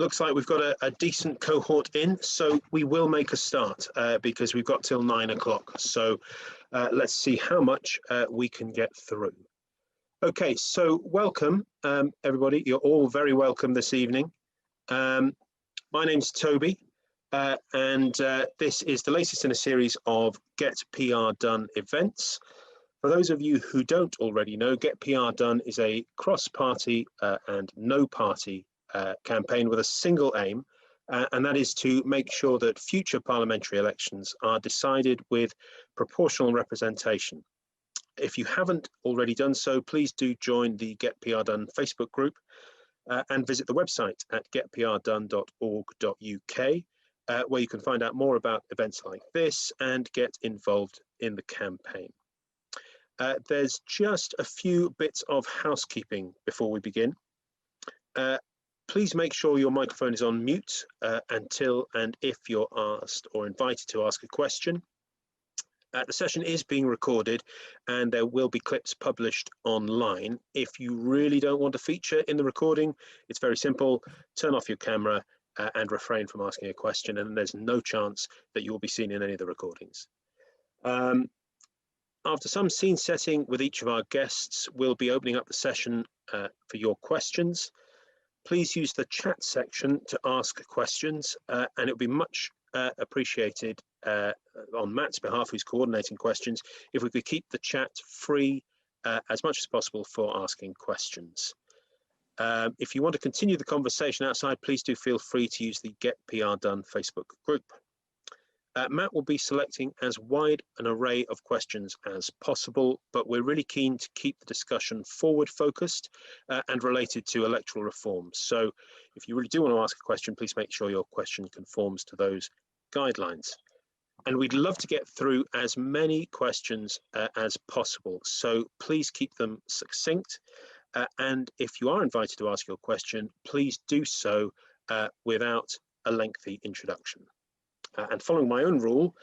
looks like we've got a decent cohort in, so we will make a start because we've got till 9 o'clock. So let's see how much we can get through. Okay, so welcome everybody. You're all very welcome this evening. My name's Toby, and this is the latest in a series of GetPRDone events. For those of you who don't already know, GetPRDone is a cross-party and no-party campaign with a single aim, and that is to make sure that future parliamentary elections are decided with proportional representation. If you haven't already done so, please do join the GetPRDone Facebook group and visit the website at getprdone.org.uk, where you can find out more about events like this and get involved in the campaign. There's just a few bits of housekeeping before we begin. Please make sure your microphone is on mute until and if you're asked or invited to ask a question. The session is being recorded and there will be clips published online. If you really don't want to feature in the recording, it's very simple. Turn off your camera and refrain from asking a question, and there's no chance that you will be seen in any of the recordings. After some scene setting with each of our guests, we'll be opening up the session for your questions. Please use the chat section to ask questions, and it would be much appreciated on Matt's behalf, who's coordinating questions, if we could keep the chat free as much as possible for asking questions. If you want to continue the conversation outside, please do feel free to use the GetPRDone Facebook group. Matt will be selecting as wide an array of questions as possible, but we're really keen to keep the discussion forward focused and related to electoral reform. So if you really do want to ask a question, please make sure your question conforms to those guidelines. And we'd love to get through as many questions as possible. So please keep them succinct. And if you are invited to ask your question, please do so without a lengthy introduction. And following my own rule,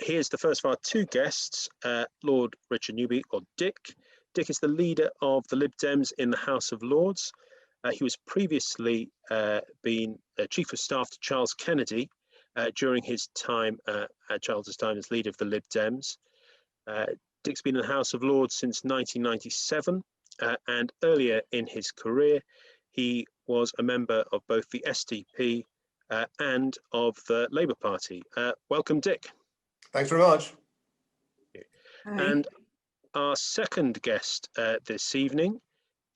here's the first of our two guests, Lord Richard Newby, or Dick. Dick is the leader of the LibDems in the House of Lords. He was previously been Chief of Staff to Charles Kennedy during his time, Charles's time as leader of the LibDems. Dick's been in the House of Lords since 1997, and earlier in his career, he was a member of both the SDP and of the Labour Party. Welcome, Dick. Thanks very much. Hi. And our second guest this evening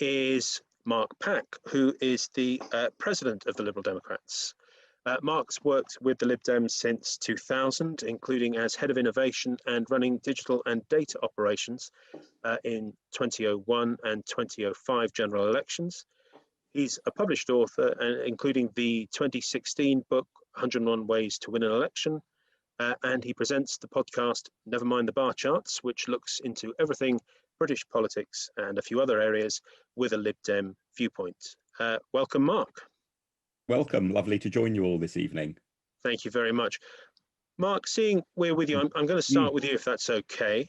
is Mark Pack, who is the President of the Liberal Democrats. Mark's worked with the LibDems since 2000, including as Head of Innovation and running digital and data operations in 2001 and 2005 general elections. He's a published author, including the 2016 book, 101 Ways to Win an Election, and he presents the podcast, Never Mind the Bar Charts, which looks into everything British politics and a few other areas with a LibDem viewpoint. Welcome, Mark. Welcome, lovely to join you all this evening. Thank you very much. Mark, seeing we're with you, I'm going to start with you if that's okay.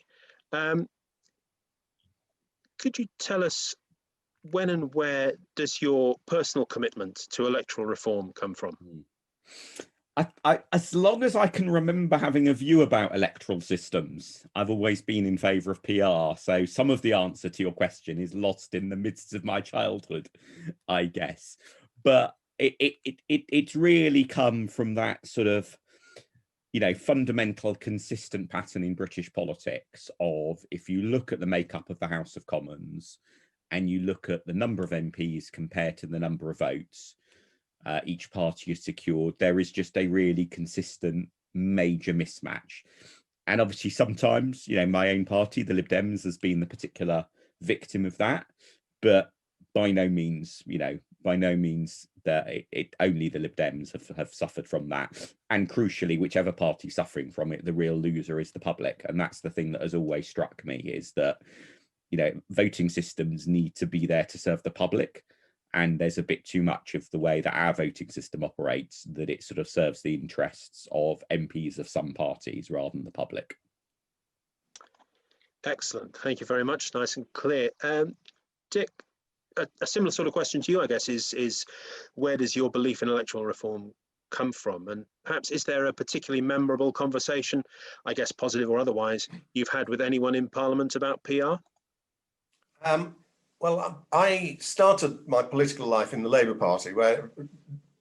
Could you tell us when and where does your personal commitment to electoral reform come from? As long as I can remember having a view about electoral systems, I've always been in favour of PR. So some of the answer to your question is lost in the midst of my childhood, I guess. But it's really come from that sort of, you know, fundamental consistent pattern in British politics of, if you look at the makeup of the House of Commons, and you look at the number of MPs compared to the number of votes each party has secured, there is just a really consistent major mismatch. And obviously sometimes, you know, my own party, the LibDems, has been the particular victim of that, but by no means, you know, by no means that only the LibDems have suffered from that. And crucially, whichever party's suffering from it, the real loser is the public. And that's the thing that has always struck me, is that, you know, voting systems need to be there to serve the public. And there's a bit too much of the way that our voting system operates that it sort of serves the interests of MPs of some parties rather than the public. Excellent. Thank you very much. Nice and clear. Dick, a similar sort of question to you, I guess, is where does your belief in electoral reform come from? And perhaps is there a particularly memorable conversation, I guess positive or otherwise, you've had with anyone in Parliament about PR? Well, I started my political life in the Labour Party, where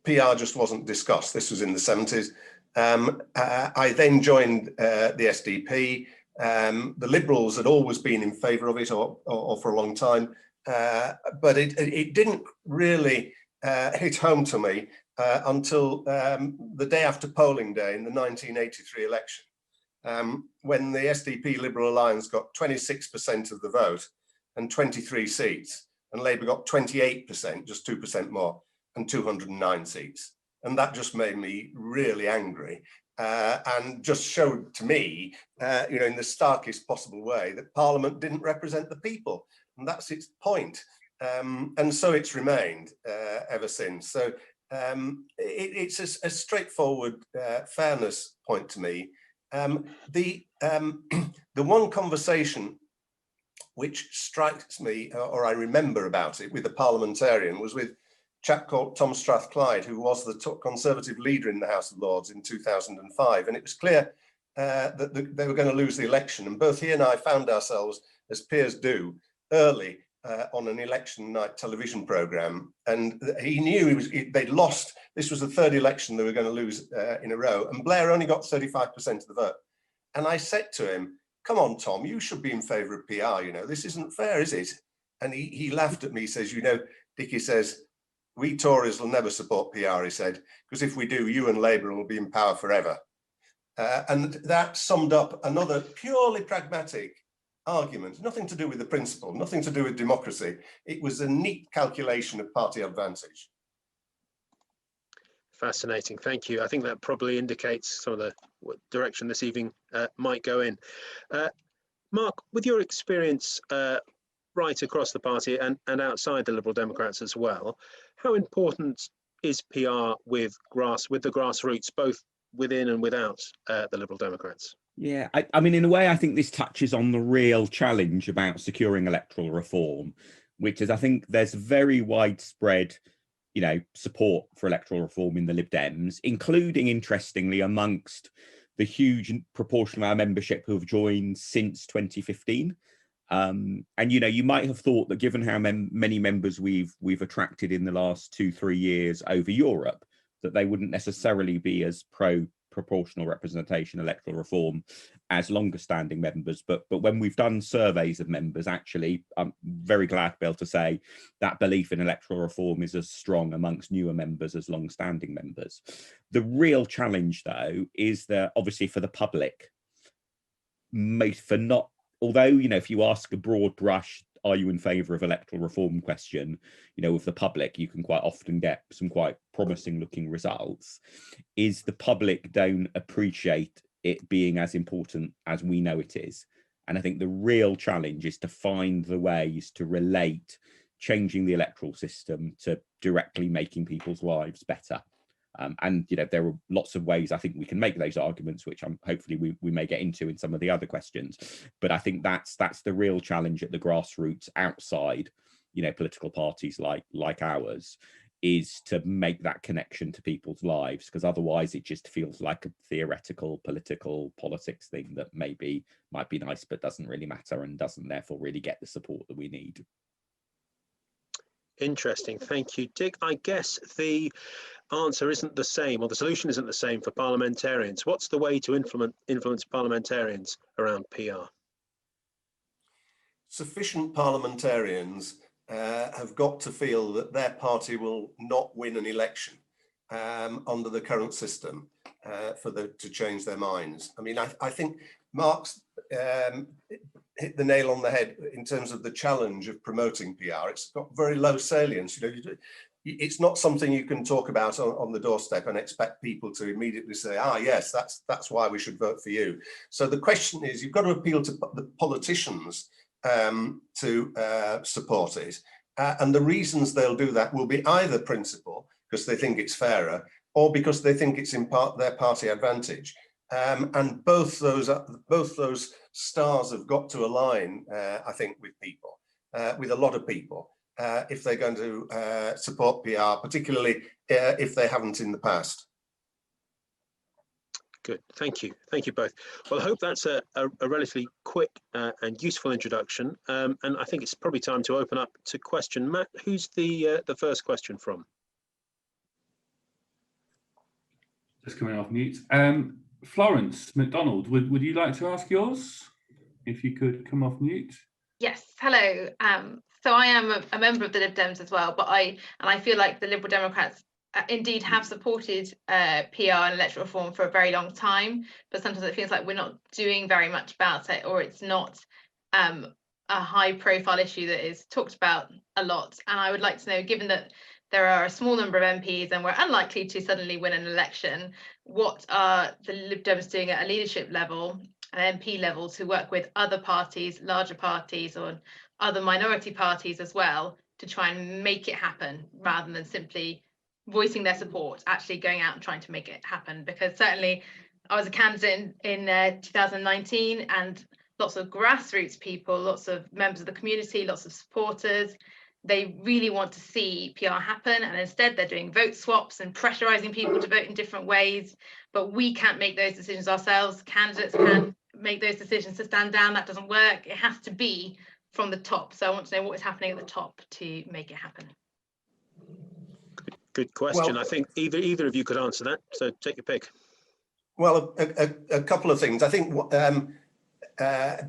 PR just wasn't discussed. This was in the 70s. I then joined the SDP. The Liberals had always been in favour of it, or for a long time, but it didn't really hit home to me until the day after polling day in the 1983 election, when the SDP Liberal Alliance got 26% of the vote and 23 seats, and Labour got 28%, just 2% more, and 209 seats. And that just made me really angry, and just showed to me, in the starkest possible way, that Parliament didn't represent the people, and that's its point. And so it's remained ever since. So it's a straightforward fairness point to me. The one conversation which strikes me, or I remember about it with a parliamentarian, was with a chap called Tom Strathclyde, who was the Conservative leader in the House of Lords in 2005. And it was clear that they were going to lose the election. And both he and I found ourselves, as peers do, early on an election night television programme. And he knew they'd lost. This was the third election they were going to lose in a row. And Blair only got 35% of the vote. And I said to him, "Come on, Tom, you should be in favour of PR, this isn't fair, is it?" And he laughed at me, he says, Dick, he says, "We Tories will never support PR," he said, "because if we do, you and Labour will be in power forever." And that summed up another purely pragmatic argument, nothing to do with the principle, nothing to do with democracy. It was a neat calculation of party advantage. Fascinating, thank you. I think that probably indicates some of the direction this evening might go in. Mark, with your experience right across the party and outside the Liberal Democrats as well, how important is PR with the grassroots, both within and without the Liberal Democrats? Yeah, I mean, in a way, I think this touches on the real challenge about securing electoral reform, which is, I think there's very widespread support for electoral reform in the LibDems, including, interestingly, amongst the huge proportion of our membership who have joined since 2015. And you might have thought that given how many members we've attracted in the last 2-3 years over Europe, that they wouldn't necessarily be as pro-proportional representation electoral reform as longer standing members. But when we've done surveys of members, actually, I'm very glad to be able to say that belief in electoral reform is as strong amongst newer members as long standing members. The real challenge, though, is that obviously for the public, although, if you ask a broad brush, are you in favour of electoral reform question, with the public, you can quite often get some quite promising looking results, is the public don't appreciate it being as important as we know it is. And I think the real challenge is to find the ways to relate changing the electoral system to directly making people's lives better. And there are lots of ways I think we can make those arguments, which hopefully we may get into in some of the other questions. But I think that's the real challenge at the grassroots outside, political parties like ours, is to make that connection to people's lives, because otherwise it just feels like a theoretical politics thing that might be nice but doesn't really matter and doesn't therefore really get the support that we need. Interesting, thank you, Dick. I guess the answer isn't the same, or the solution isn't the same for parliamentarians. What's the way to influence parliamentarians around PR? Sufficient parliamentarians have got to feel that their party will not win an election under the current system to change their minds. I mean, I think Mark's hit the nail on the head in terms of the challenge of promoting PR. It's got very low salience. It's not something you can talk about on the doorstep and expect people to immediately say, yes, that's why we should vote for you. So the question is, you've got to appeal to the politicians to support it. And the reasons they'll do that will be either principle, because they think it's fairer, or because they think it's in part their party advantage. And both those stars have got to align, I think, with people, with a lot of people. if they're going to support PR, particularly if they haven't in the past. Good, thank you both. Well, I hope that's a relatively quick and useful introduction, and I think it's probably time to open up to question. Matt, who's the first question from? Just coming off mute. Florence McDonald, would you like to ask yours? If you could come off mute. Yes, hello. So I am a member of the LibDems as well, but I feel like the Liberal Democrats indeed have supported PR and electoral reform for a very long time, but sometimes it feels like we're not doing very much about it, or it's not a high profile issue that is talked about a lot. And I would like to know, given that there are a small number of MPs and we're unlikely to suddenly win an election, what are the LibDems doing at a leadership level, an MP level, to work with other parties, larger parties, or other minority parties as well, to try and make it happen, rather than simply voicing their support, actually going out and trying to make it happen? Because certainly I was a candidate in 2019, and lots of grassroots people, lots of members of the community, lots of supporters, they really want to see PR happen, and instead they're doing vote swaps and pressurizing people to vote in different ways. But we can't make those decisions ourselves. Candidates can't make those decisions to stand down. That doesn't work. It has to be from the top. So I want to know what is happening at the top to make it happen. Good question. Well, I think either of you could answer that, so take your pick. Well, a couple of things. I think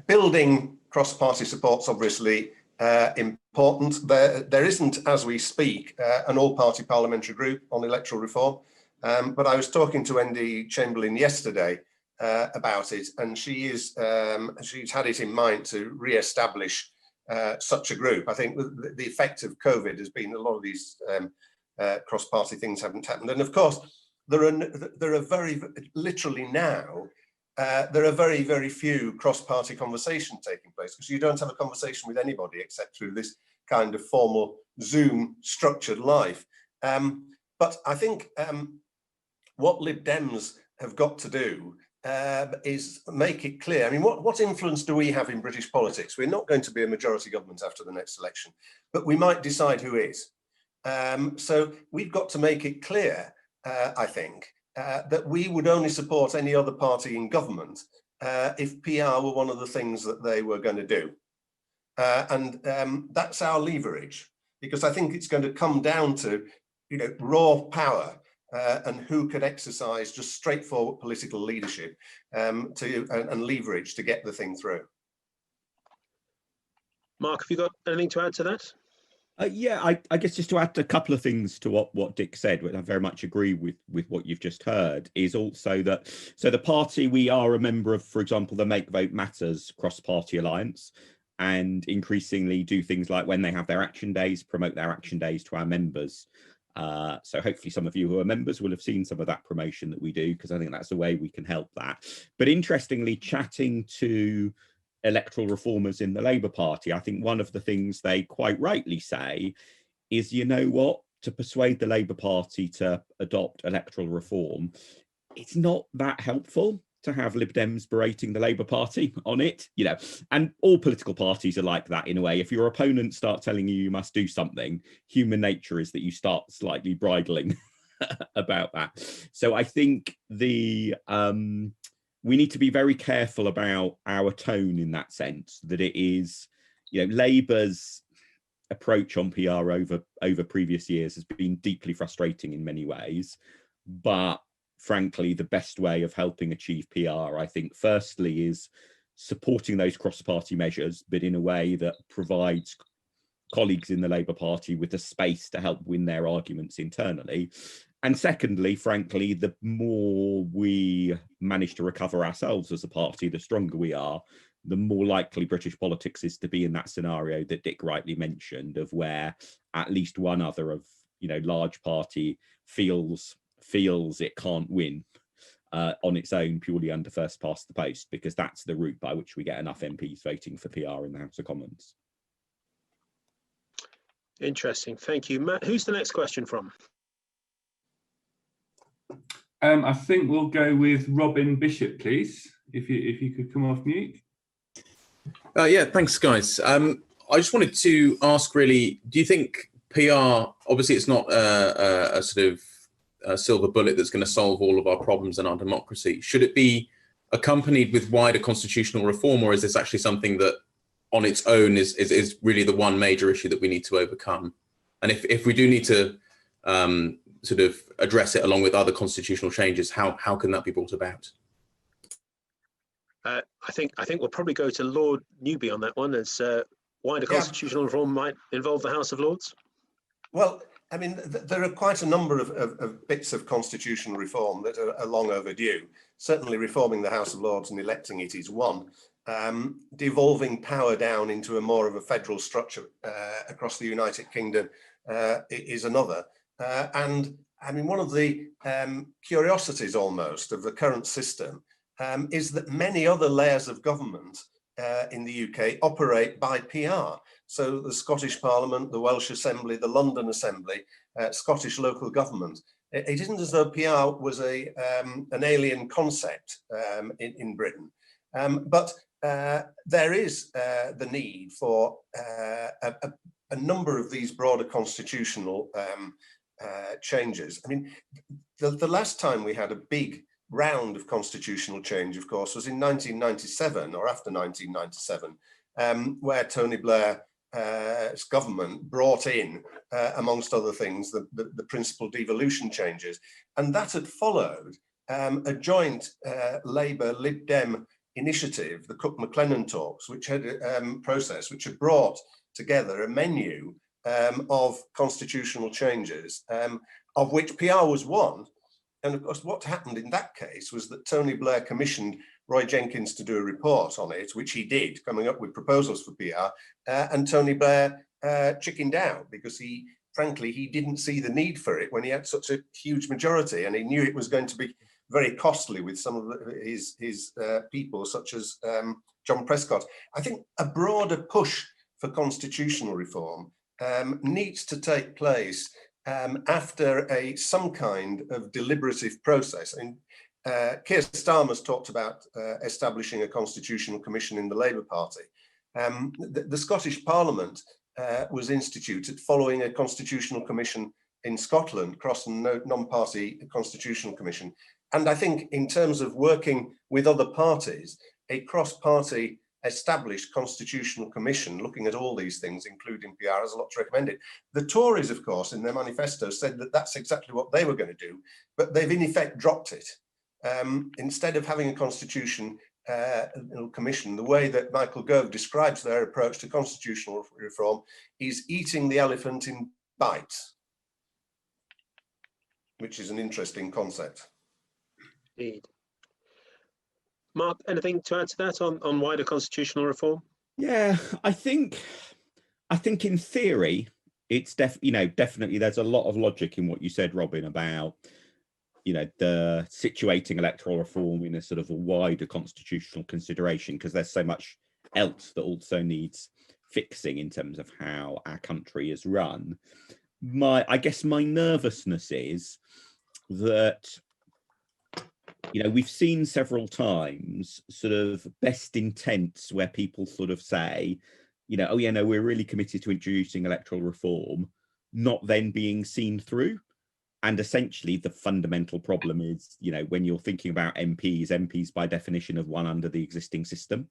building cross-party support's obviously important. There isn't, as we speak, an all-party parliamentary group on electoral reform, but I was talking to ND Chamberlain yesterday about it, and she's had it in mind to re-establish such a group. I think the effect of COVID has been a lot of these cross-party things haven't happened, and of course there are very literally now there are very few cross-party conversations taking place, because you don't have a conversation with anybody except through this kind of formal Zoom structured life. But I think what LibDems have got to do is make it clear. I mean, what influence do we have in British politics? We're not going to be a majority government after the next election, but we might decide who is. So we've got to make it clear, I think, that we would only support any other party in government if PR were one of the things that they were going to do. And that's our leverage, because I think it's going to come down to, raw power and who could exercise just straightforward political leadership and leverage to get the thing through. Mark, have you got anything to add to that? Yeah, I guess just to add a couple of things to what Dick said, which I very much agree with what you've just heard, is also that, so the party, we are a member of, for example, the Make Vote Matters cross-party alliance, and increasingly do things like, when they have their action days, promote their action days to our members. So hopefully some of you who are members will have seen some of that promotion that we do, because I think that's a way we can help that. But interestingly, chatting to electoral reformers in the Labour Party, I think one of the things they quite rightly say is, you know what, to persuade the Labour Party to adopt electoral reform, it's not that helpful to have LibDems berating the Labour Party on it, and all political parties are like that in a way. If your opponents start telling you must do something, human nature is that you start slightly bridling about that. So I think we need to be very careful about our tone in that sense, that it is, Labour's approach on PR over previous years has been deeply frustrating in many ways. But frankly, the best way of helping achieve PR, I think, firstly, is supporting those cross-party measures, but in a way that provides colleagues in the Labour Party with the space to help win their arguments internally. And secondly, frankly, the more we manage to recover ourselves as a party, the stronger we are, the more likely British politics is to be in that scenario that Dick rightly mentioned, of where at least one other of, large party feels it can't win on its own purely under first past the post, because that's the route by which we get enough MPs voting for PR in the House of Commons. Interesting, thank you. Matt, who's the next question from? I think we'll go with Robin Bishop, please, if you could come off mute. Yeah, thanks, guys. I just wanted to ask, really, do you think PR, obviously it's not a sort of a silver bullet that's going to solve all of our problems in our democracy. Should it be accompanied with wider constitutional reform, or is this actually something that on its own is really the one major issue that we need to overcome? And if we do need to sort of address it along with other constitutional changes, how can that be brought about? I think we'll probably go to Lord Newby on that one, as wider constitutional reform might involve the House of Lords. Well, I mean, there are quite a number of bits of constitutional reform that are long overdue. Certainly reforming the House of Lords and electing it is one. Devolving power down into a more of a federal structure across the United Kingdom is another. And I mean, one of the curiosities almost of the current system is that many other layers of government in the UK operate by PR. So the Scottish Parliament, the Welsh Assembly, the London Assembly, Scottish local government. It isn't as though PR was an alien concept in Britain, but there is the need for a number of these broader constitutional changes. I mean, the last time we had a big round of constitutional change, of course, was in 1997 or after 1997, where Tony Blair's government brought in, amongst other things, the principal devolution changes. And that had followed a joint Labour LibDem initiative, the Cook-McLennan talks, which had process, which had brought together a menu of constitutional changes, of which PR was one. And of course, what happened in that case was that Tony Blair commissioned Roy Jenkins to do a report on it, which he did, coming up with proposals for PR, and Tony Blair chickened out because frankly, he didn't see the need for it when he had such a huge majority, and he knew it was going to be very costly with some of his people, such as John Prescott. I think a broader push for constitutional reform needs to take place after some kind of deliberative process. And Keir Starmer's talked about establishing a constitutional commission in the Labour Party. The Scottish Parliament was instituted following a constitutional commission in Scotland, non-party constitutional commission. And I think in terms of working with other parties, a cross-party established constitutional commission looking at all these things, including PR, has a lot to recommend it. The Tories, of course, in their manifesto said that that's exactly what they were going to do, but they've in effect dropped it. Instead of having a constitutional commission, the way that Michael Gove describes their approach to constitutional reform is eating the elephant in bites, which is an interesting concept. Indeed. Mark, anything to add to that on wider constitutional reform? Yeah, I think in theory, it's definitely there's a lot of logic in what you said, Robin, about the situating electoral reform in a sort of a wider constitutional consideration, because there's so much else that also needs fixing in terms of how our country is run. I guess my nervousness is that we've seen several times sort of best intents where people sort of say, oh yeah, no, we're really committed to introducing electoral reform, not then being seen through. And essentially the fundamental problem is, when you're thinking about MPs by definition have won under the existing system.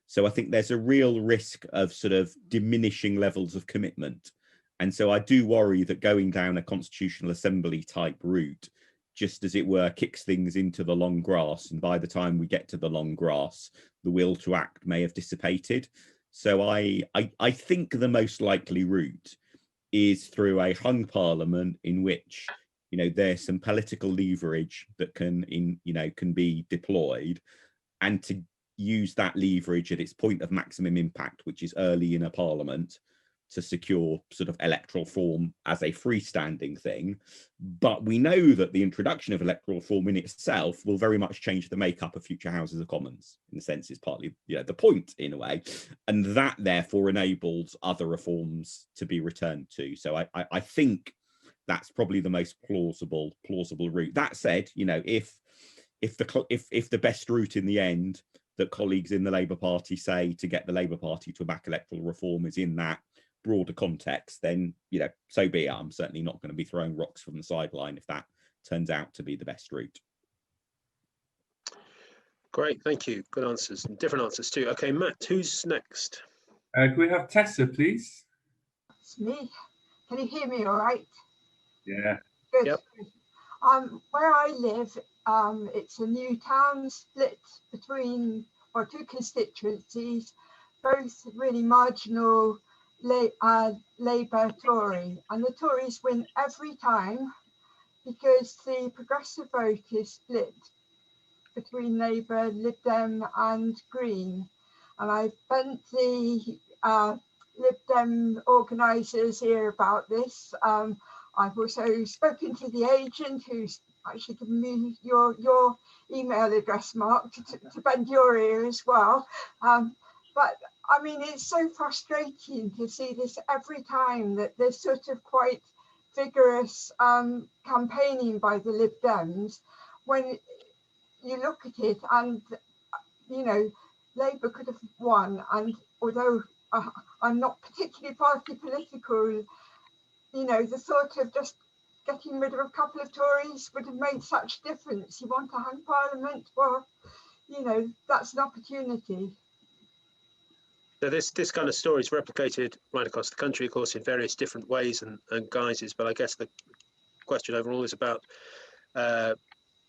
So I think there's a real risk of sort of diminishing levels of commitment. And so I do worry that going down a constitutional assembly type route, just as it were, kicks things into the long grass. And by the time we get to the long grass, the will to act may have dissipated. So I think the most likely route is through a hung parliament in which, there's some political leverage that can be deployed, and to use that leverage at its point of maximum impact, which is early in a parliament, to secure sort of electoral reform as a freestanding thing. But we know that the introduction of electoral reform in itself will very much change the makeup of future Houses of Commons. In a sense, is partly the point in a way, and that therefore enables other reforms to be returned to. So I think that's probably the most plausible route. That said, if the best route in the end that colleagues in the Labour Party say to get the Labour Party to back electoral reform is in that broader context, then, you know, so be it. I'm certainly not going to be throwing rocks from the sideline if that turns out to be the best route. Great, thank you. Good answers, and different answers too. Okay, Matt, who's next? Can we have Tessa, please? It's me. Can you hear me all right? Yeah. Good. Yep. Where I live, it's a new town split between, or two constituencies, both really marginal Labour Tory. And the Tories win every time because the progressive vote is split between Labour, Lib Dem and Green. And I bent the Lib Dem organisers here about this. I've also spoken to the agent who's actually given me your email address, Mark, to bend your ear as well. But I mean, it's so frustrating to see this every time, that there's sort of quite vigorous campaigning by the Lib Dems when you look at it, and you know, Labour could have won. And although I'm not particularly party political, you know, the thought of just getting rid of a couple of Tories would have made such difference. You want to hang Parliament? Well, you know, that's an opportunity. So this kind of story is replicated right across the country, of course, in various different ways and guises. But I guess the question overall is about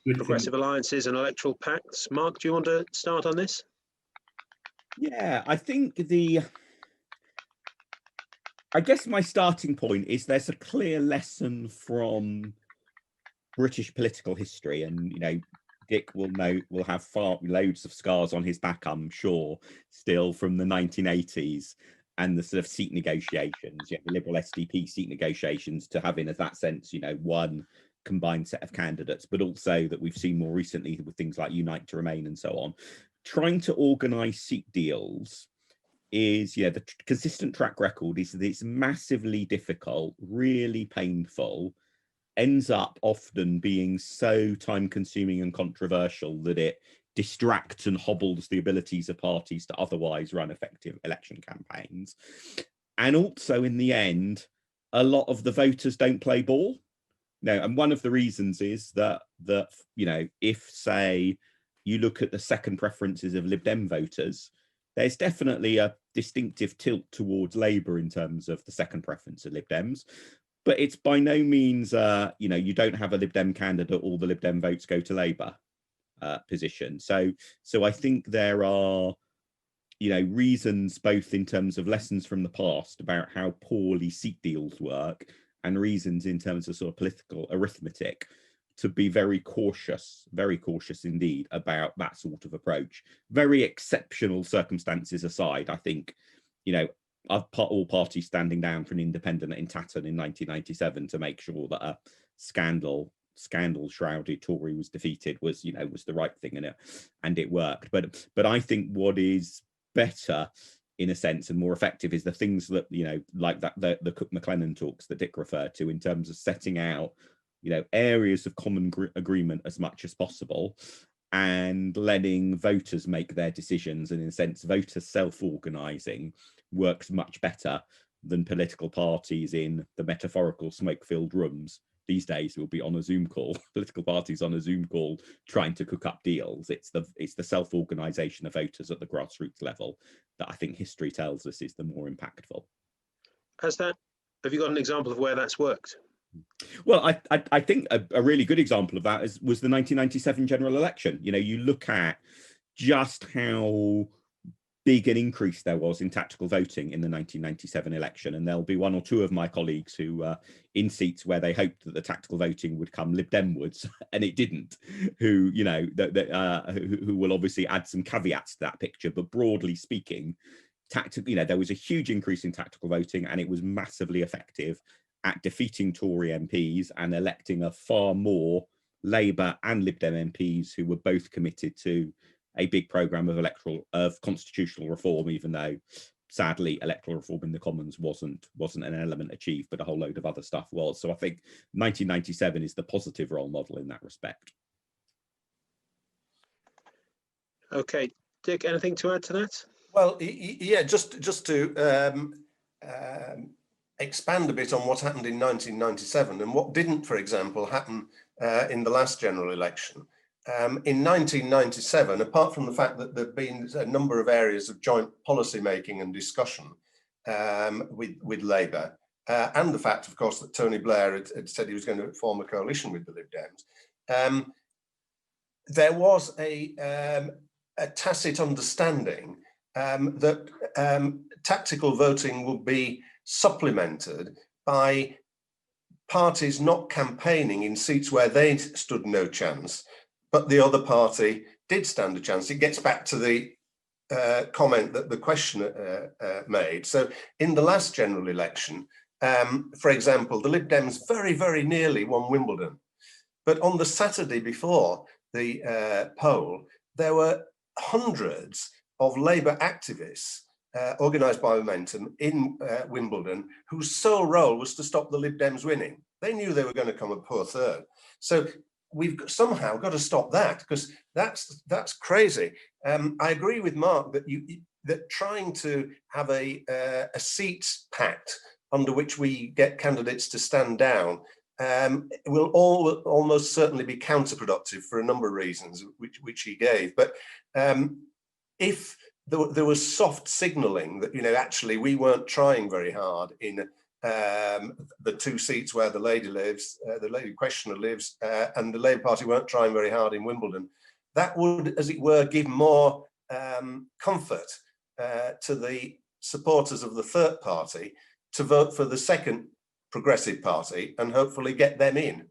progressive alliances and electoral pacts. Mark, do you want to start on this? Yeah, I guess my starting point is there's a clear lesson from British political history, and you know, Dick will have loads of scars on his back, I'm sure, still from the 1980s and the sort of seat negotiations, the Liberal SDP seat negotiations, to having, in that sense, you know, one combined set of candidates, but also that we've seen more recently with things like Unite to Remain and so on. Trying to organise seat deals is, yeah, the consistent track record is that it's massively difficult, really painful, ends up often being so time consuming and controversial that it distracts and hobbles the abilities of parties to otherwise run effective election campaigns. And also in the end, a lot of the voters don't play ball. No, and one of the reasons is that you know, if say you look at the second preferences of Lib Dem voters, there's definitely a distinctive tilt towards Labour in terms of the second preference of Lib Dems, but it's by no means, you know, you don't have a Lib Dem candidate, all the Lib Dem votes go to Labour position. So I think there are, you know, reasons both in terms of lessons from the past about how poorly seat deals work, and reasons in terms of sort of political arithmetic to be very cautious indeed about that sort of approach. Very exceptional circumstances aside, I think, you know, all parties standing down for an independent in Tatton in 1997 to make sure that a scandal shrouded Tory was defeated was, you know, was the right thing, and it worked. But I think what is better in a sense and more effective is the things that, you know, like that the Cook-McLennan talks that Dick referred to in terms of setting out, you know, areas of common agreement as much as possible, and letting voters make their decisions. And in a sense, voters self-organizing works much better than political parties in the metaphorical smoke-filled rooms. These days will be on a Zoom call, political parties on a Zoom call trying to cook up deals. It's the self-organization of voters at the grassroots level that I think history tells us is the more impactful. Have you got an example of where that's worked? Well, I think a really good example of that was the 1997 general election. You know, you look at just how big an increase there was in tactical voting in the 1997 election, and there'll be one or two of my colleagues who in seats where they hoped that the tactical voting would come Lib Demwards and it didn't, who, you know, who will obviously add some caveats to that picture. But broadly speaking, you know, there was a huge increase in tactical voting, and it was massively effective at defeating Tory MPs and electing a far more Labour and Lib Dem MPs who were both committed to a big programme of constitutional reform, even though sadly electoral reform in the Commons wasn't an element achieved, but a whole load of other stuff was. So I think 1997 is the positive role model in that respect. Okay, Dick, anything to add to that? Well, yeah, just to expand a bit on what happened in 1997 and what didn't, for example, happen in the last general election. In 1997, apart from the fact that there'd been a number of areas of joint policy making and discussion with Labour, and the fact, of course, that Tony Blair had said he was going to form a coalition with the Lib Dems, there was a tacit understanding that tactical voting will be supplemented by parties not campaigning in seats where they stood no chance, but the other party did stand a chance. It gets back to the comment that the questioner made. So in the last general election, for example, the Lib Dems very, very nearly won Wimbledon. But on the Saturday before the poll, there were hundreds of Labour activists organised by Momentum in Wimbledon, whose sole role was to stop the Lib Dems winning. They knew they were going to come a poor third. So we've somehow got to stop that, because that's crazy. I agree with Mark that that trying to have a seats pact under which we get candidates to stand down will almost certainly be counterproductive for a number of reasons, which he gave. But if there was soft signalling that, actually we weren't trying very hard in the two seats where the lady lives, the lady questioner lives, and the Labour Party weren't trying very hard in Wimbledon, that would, as it were, give more comfort to the supporters of the third party to vote for the second progressive party and hopefully get them in.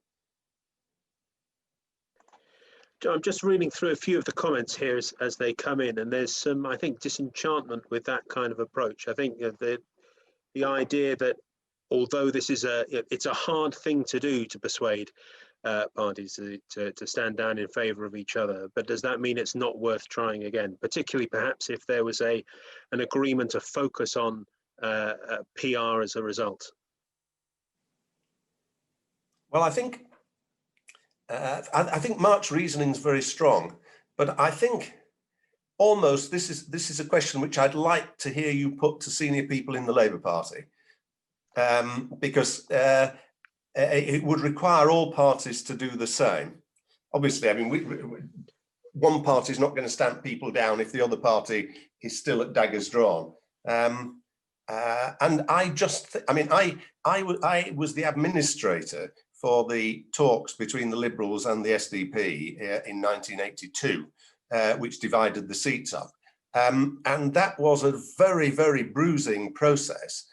I'm just reading through a few of the comments here as they come in, and there's some, I think, disenchantment with that kind of approach. I think the idea that although this is it's a hard thing to do to persuade parties to stand down in favour of each other, but does that mean it's not worth trying again? Particularly perhaps if there was an agreement to focus on PR as a result. Well, I think Mark's reasoning is very strong, but I think almost this is a question which I'd like to hear you put to senior people in the Labour Party, because it would require all parties to do the same. Obviously, I mean, one party is not going to stamp people down if the other party is still at daggers drawn. And I was the administrator for the talks between the Liberals and the SDP in 1982, which divided the seats up. And that was a very, very bruising process,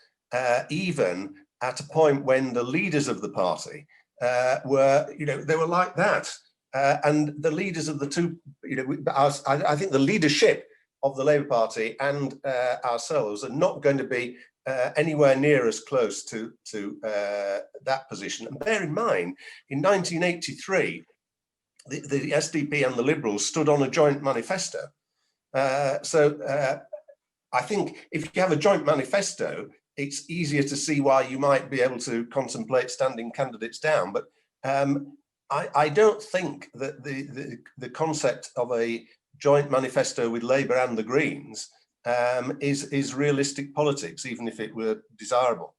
even at a point when the leaders of the party were, they were like that. And the leaders of the two, I think the leadership of the Labour Party and ourselves are not going to be anywhere near as close to that position. And bear in mind, in 1983, the SDP and the Liberals stood on a joint manifesto. So I think if you have a joint manifesto, it's easier to see why you might be able to contemplate standing candidates down. But I don't think that the concept of a joint manifesto with Labour and the Greens is realistic politics, even if it were desirable.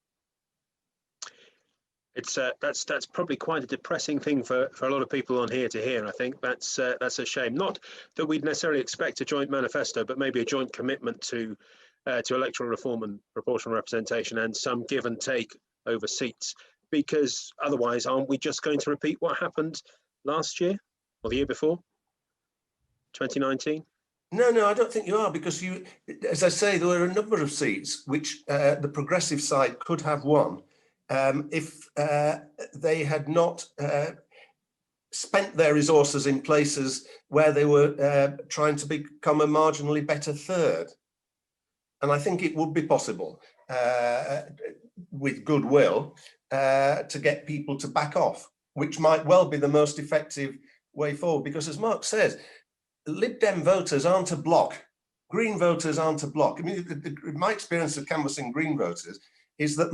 It's that's probably quite a depressing thing for a lot of people on here to hear. I think that's a shame. Not that we'd necessarily expect a joint manifesto, but maybe a joint commitment to electoral reform and proportional representation, and some give and take over seats. Because otherwise, aren't we just going to repeat what happened last year or the year before, 2019? No, I don't think you are, because you, as I say, there were a number of seats which the progressive side could have won if they had not spent their resources in places where they were trying to become a marginally better third. And I think it would be possible with goodwill to get people to back off, which might well be the most effective way forward. Because as Mark says, Lib Dem voters aren't a block. Green voters aren't a block. I mean, my experience of canvassing Green voters is that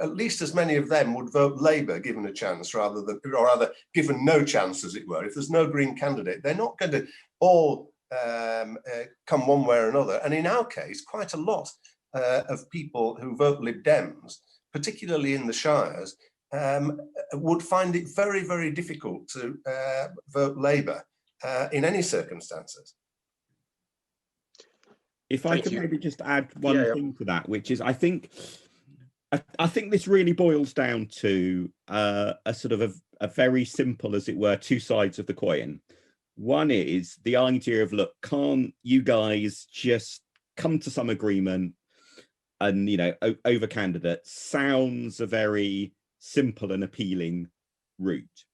at least as many of them would vote Labour given a chance, rather than, or rather given no chance, as it were. If there's no Green candidate, they're not going to all come one way or another. And in our case, quite a lot of people who vote Lib Dems, particularly in the Shires, would find it very, very difficult to vote Labour in any circumstances. If I could maybe just add one thing to that, which is I think this really boils down to a sort of a very simple, as it were, two sides of the coin. One is the idea of, look, can't you guys just come to some agreement and, you know, over candidates? Sounds a very simple and appealing route.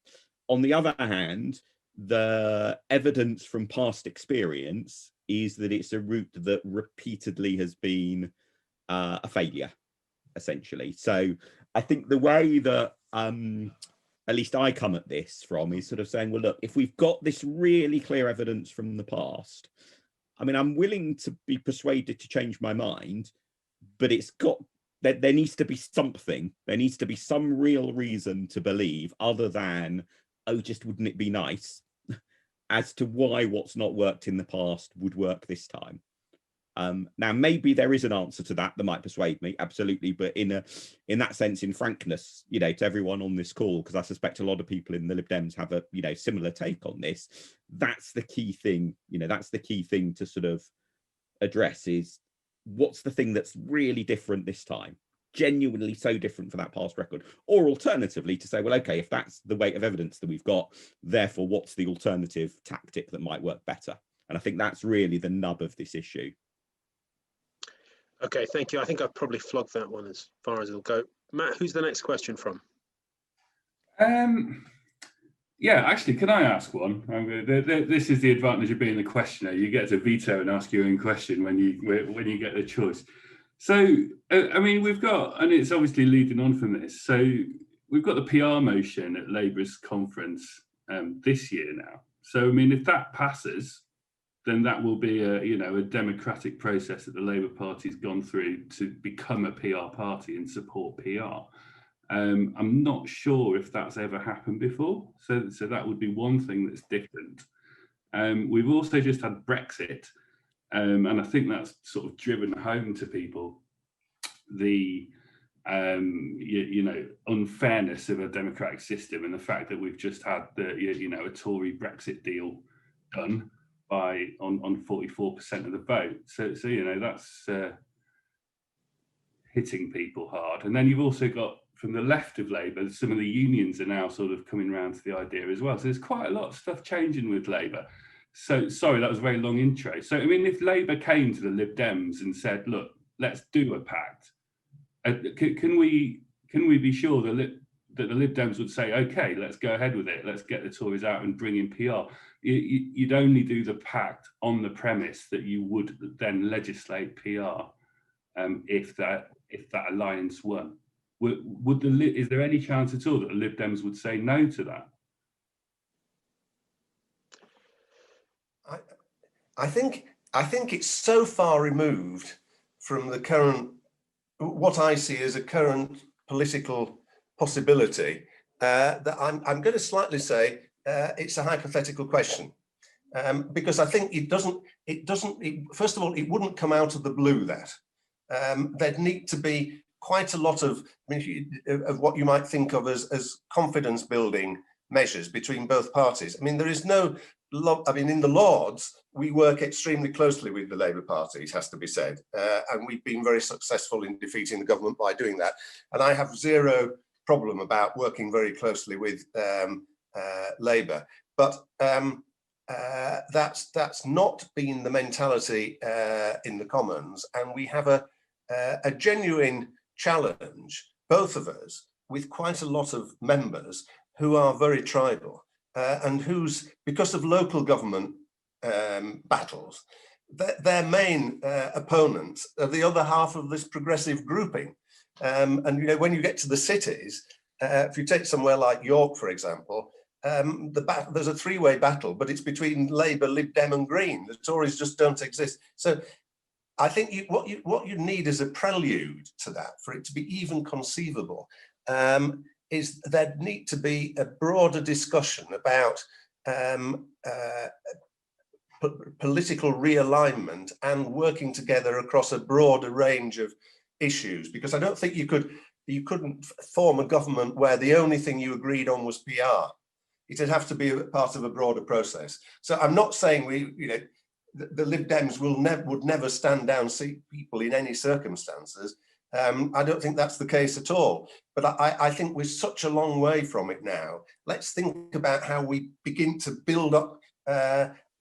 On the other hand, the evidence from past experience is that it's a route that repeatedly has been a failure, essentially. So I think the way that at least I come at this from is sort of saying, well, look, if we've got this really clear evidence from the past, I mean, I'm willing to be persuaded to change my mind, but it's got, there needs to be something, there needs to be some real reason to believe other than, oh, just wouldn't it be nice, as to why what's not worked in the past would work this time. Now, maybe there is an answer to that might persuade me, absolutely. But in that sense, in frankness, you know, to everyone on this call, because I suspect a lot of people in the Lib Dems have a, you know, similar take on this. That's the key thing, you know, that's the key thing to sort of address is what's the thing that's really different this time, genuinely so different for that past record, or alternatively to say, well, okay, if that's the weight of evidence that we've got, therefore, what's the alternative tactic that might work better? And I think that's really the nub of this issue. Okay, thank you. I think I've probably flogged that one as far as it'll go. Matt, who's the next question from? Yeah, actually, can I ask one? This is the advantage of being the questioner. You get to veto and ask your own question when you get the choice. So, I mean, we've got, and it's obviously leading on from this. So we've got the PR motion at Labour's conference this year now. So, I mean, if that passes, then that will be a democratic process that the Labour Party's gone through to become a PR party and support PR. I'm not sure if that's ever happened before. So that would be one thing that's different. We've also just had Brexit, and I think that's sort of driven home to people the unfairness of a democratic system and the fact that we've just had a Tory Brexit deal done on 44% of the vote. So that's hitting people hard. And then you've also got, from the left of Labour, some of the unions are now sort of coming around to the idea as well. So there's quite a lot of stuff changing with Labour. So, sorry, that was a very long intro. So, I mean, if Labour came to the Lib Dems and said, look, let's do a pact, can we be sure that the Lib Dems would say, okay, let's go ahead with it. Let's get the Tories out and bring in PR. You'd only do the pact on the premise that you would then legislate PR if that alliance won. Is there any chance at all that the Lib Dems would say no to that? I think it's so far removed from the current, what I see as a current political possibility, that I'm going to slightly say it's a hypothetical question, because I think it doesn't. First of all, it wouldn't come out of the blue. That there'd need to be quite a lot of what you might think of as confidence building measures between both parties. I mean, there is no. In the Lords, we work extremely closely with the Labour Party, it has to be said, and we've been very successful in defeating the government by doing that. And I have zero problem about working very closely with Labour, but that's not been the mentality in the Commons, and we have a genuine challenge, both of us, with quite a lot of members who are very tribal. And whose, because of local government battles, their main opponents are the other half of this progressive grouping. And when you get to the cities, if you take somewhere like York, for example, there's a three-way battle, but it's between Labour, Lib Dem, and Green. The Tories just don't exist. So I think what you need as a prelude to that, for it to be even conceivable, is there'd need to be a broader discussion about political realignment and working together across a broader range of issues, because I don't think you couldn't form a government where the only thing you agreed on was PR. It'd have to be a part of a broader process. So I'm not saying the Lib Dems would never stand down seat people in any circumstances. I don't think that's the case at all. But I think we're such a long way from it now. Let's think about how we begin to build up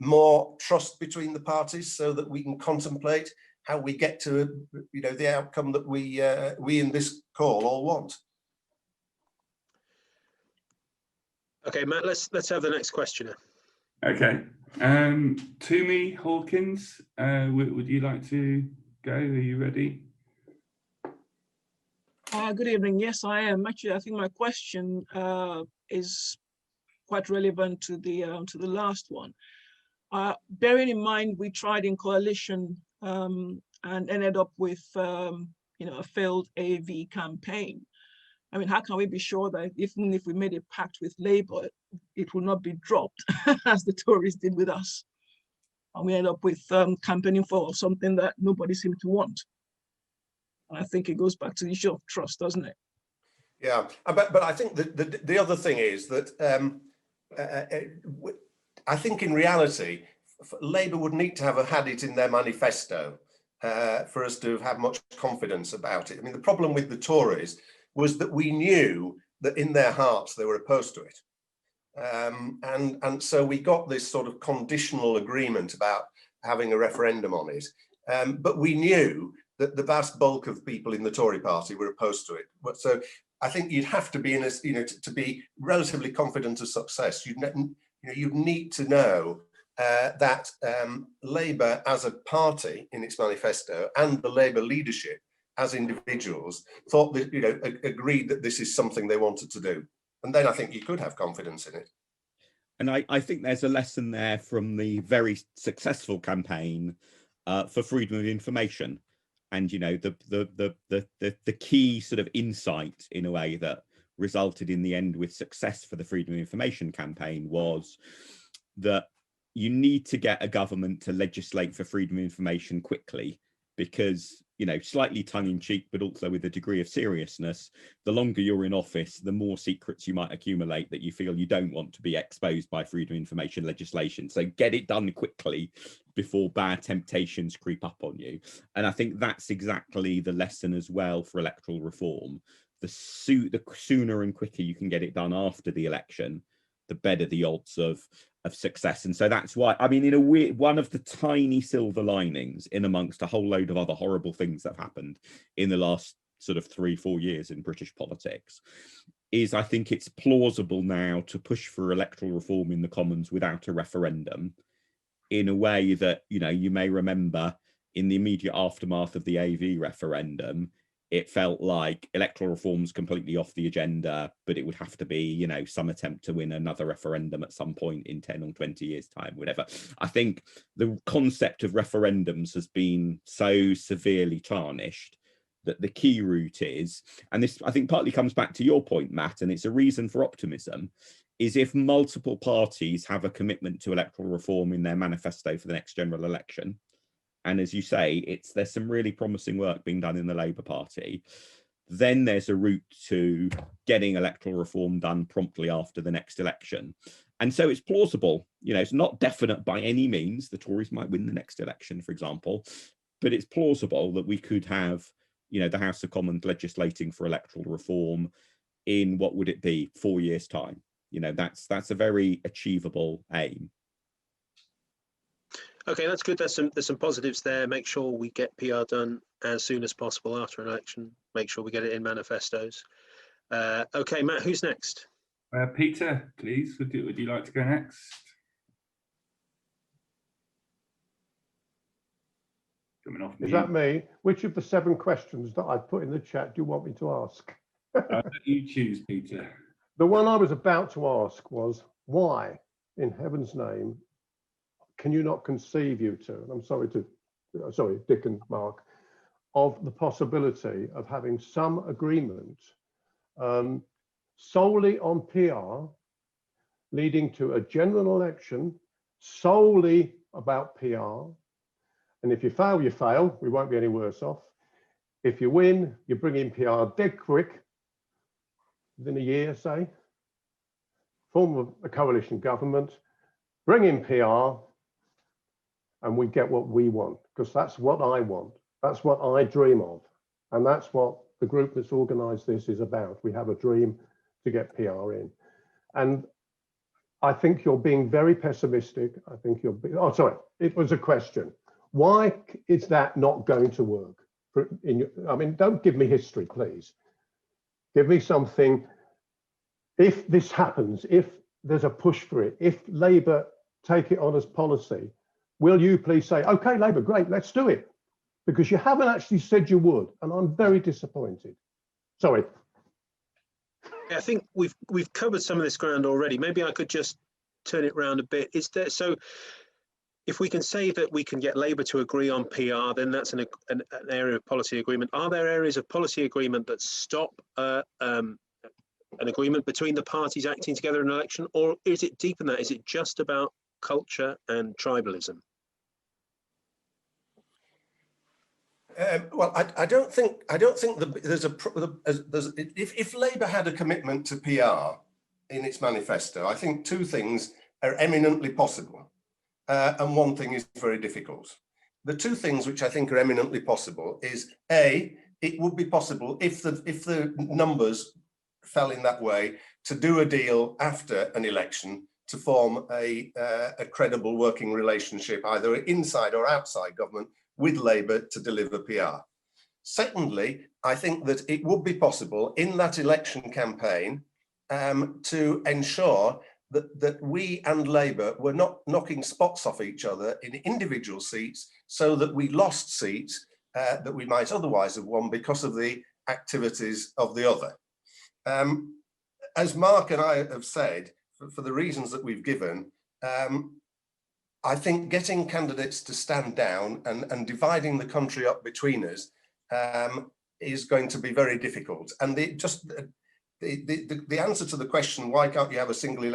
more trust between the parties so that we can contemplate how we get to the outcome that we in this call all want. Okay, Matt, let's have the next questioner. Okay, Toomey Hawkins, would you like to go? Are you ready? Good evening. Yes, I am. Actually, I think my question is quite relevant to the last one. Bearing in mind, we tried in coalition and ended up with a failed AV campaign. I mean, how can we be sure that even if we made a pact with Labour, it will not be dropped as the Tories did with us? And we end up with campaigning for something that nobody seemed to want. And I think it goes back to the issue of trust, doesn't it? Yeah, but I think that the other thing is that I think in reality, Labour would need to have had it in their manifesto for us to have much confidence about it. I mean, the problem with the Tories was that we knew that in their hearts they were opposed to it. And so we got this sort of conditional agreement about having a referendum on it. But we knew that the vast bulk of people in the Tory party were opposed to it. So I think you'd have to be in a, to be relatively confident of success. You'd need to know that Labour as a party in its manifesto and the Labour leadership as individuals thought that, agreed that this is something they wanted to do. And then I think you could have confidence in it. And I think there's a lesson there from the very successful campaign for freedom of information. And, the key sort of insight in a way that resulted in the end with success for the freedom of information campaign was that you need to get a government to legislate for freedom of information quickly, because, slightly tongue-in-cheek, but also with a degree of seriousness, the longer you're in office, the more secrets you might accumulate that you feel you don't want to be exposed by freedom of information legislation. So get it done quickly before bad temptations creep up on you. And I think that's exactly the lesson as well for electoral reform. The sooner and quicker you can get it done after the election, the better the odds of success. And so that's why, I mean, in a weird, one of the tiny silver linings in amongst a whole load of other horrible things that have happened in the last sort of 3-4 years in British politics is I think it's plausible now to push for electoral reform in the Commons without a referendum, in a way that, you may remember in the immediate aftermath of the AV referendum, it felt like electoral reform's completely off the agenda, but it would have to be, some attempt to win another referendum at some point in 10 or 20 years' time, whatever. I think the concept of referendums has been so severely tarnished that the key route is, and this I think partly comes back to your point, Matt, and it's a reason for optimism, is if multiple parties have a commitment to electoral reform in their manifesto for the next general election. And as you say, there's some really promising work being done in the Labour Party. Then there's a route to getting electoral reform done promptly after the next election. And so it's plausible, it's not definite by any means. The Tories might win the next election, for example, but it's plausible that we could have, the House of Commons legislating for electoral reform in, what would it be, 4 years' time. That's a very achievable aim. Okay, that's good. There's some positives there. Make sure we get PR done as soon as possible after an election. Make sure we get it in manifestos. Okay, Matt, who's next? Peter, please. Would you like to go next? Coming off. Is that me? Which of the 7 questions that I've put in the chat do you want me to ask? You choose, Peter. The one I was about to ask was, why, in heaven's name, can you not conceive, you two, and I'm sorry, Dick and Mark, of the possibility of having some agreement solely on PR, leading to a general election solely about PR. And if you fail, you fail. We won't be any worse off. If you win, you bring in PR dead quick, within a year, say, form a coalition government, bring in PR, and we get what we want, because that's what I want. That's what I dream of. And that's what the group that's organised this is about. We have a dream to get PR in. And I think you're being very pessimistic. I think you're being, oh, sorry, it was a question. Why is that not going to work? I mean, don't give me history, please. Give me something. If this happens, if there's a push for it, if Labour take it on as policy, will you please say, okay, Labour, great, let's do it? Because you haven't actually said you would, and I'm very disappointed. Sorry. Yeah, I think we've covered some of this ground already. Maybe I could just turn it around a bit. Is there, so if we can say that we can get Labour to agree on PR, then that's an area of policy agreement. Are there areas of policy agreement that stop an agreement between the parties acting together in an election, or is it deeper than that? Is it just about culture and tribalism? Well, I don't think there's if Labour had a commitment to PR in its manifesto, I think two things are eminently possible, and one thing is very difficult. The two things which I think are eminently possible is A, it would be possible if the numbers fell in that way to do a deal after an election to form a credible working relationship, either inside or outside government, with Labour to deliver PR. Secondly, I think that it would be possible in that election campaign to ensure that we and Labour were not knocking spots off each other in individual seats, so that we lost seats that we might otherwise have won because of the activities of the other. As Mark and I have said, for the reasons that we've given, I think getting candidates to stand down and dividing the country up between us is going to be very difficult. And the answer to the question, why can't you have a single